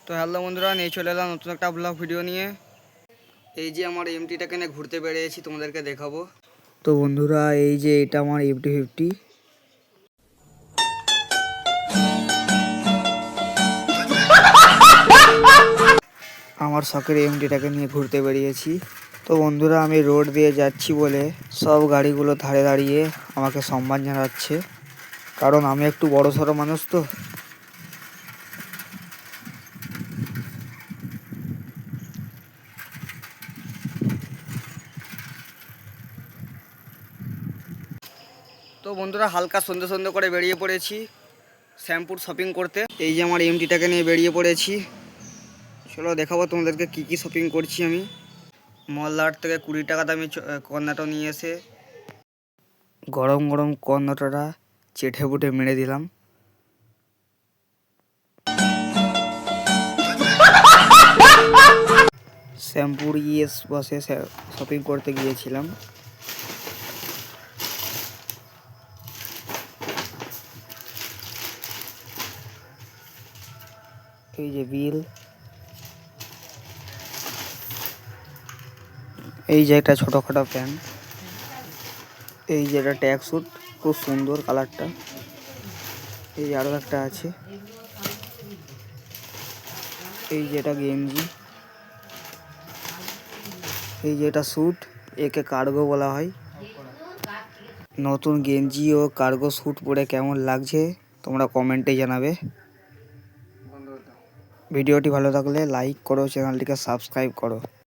তো হ্যালো বন্ধুরা, নিয়ে চলে এলাম নতুন একটা ব্লগ ভিডিও নিয়ে। এই যে আমার এমটিটাকে নিয়ে ঘুরতে বেরিয়েছি, তোমাদেরকে দেখাবো। তো বন্ধুরা, এই যে এটা আমার MT-50। আমার শখের এমটিটাকে নিয়ে ঘুরতে বেরিয়েছি। তো বন্ধুরা, আমি রোড দিয়ে যাচ্ছি বলে সব গাড়িগুলো ধারে দাঁড়িয়ে আমাকে সম্মান জানাচ্ছে, কারণ আমি একটু বড় সড়ো মানুষ। তো বন্ধুরা, হালকা সন্ধ্যে সন্ধ্যে করে বেরিয়ে পড়েছি শ্যামপুর শপিং করতে। এই যে আমার এমটিটাকে নিয়ে বেরিয়ে পড়েছি। চলো দেখাবো তোমাদেরকে কি কি শপিং করছি আমি। মলহাট থেকে 20 টাকা দামি কর্নাটো নিয়ে এসে গরম গরম কর্নাটোটা চেটে বুটে মেরে দিলাম। শ্যামপুর ইএস বসে শপিং করতে গিয়েছিলাম। এই যে বিল, এই যে একটা ছোটোখাটো প্যান্ট, এই যে একটা ট্যাগ স্যুট, খুব সুন্দর কালারটা। এই আরও একটা আছে, এই যে এটা গেঞ্জি, এই যে এটা স্যুট, একে কার্গো বলা হয়। নতুন গেঞ্জি ও কার্গো স্যুট পরে কেমন লাগছে তোমরা কমেন্টে জানাবে। ভিডিওটি ভালো লাগলে লাইক করো, চ্যানেলটিকে সাবস্ক্রাইব করো।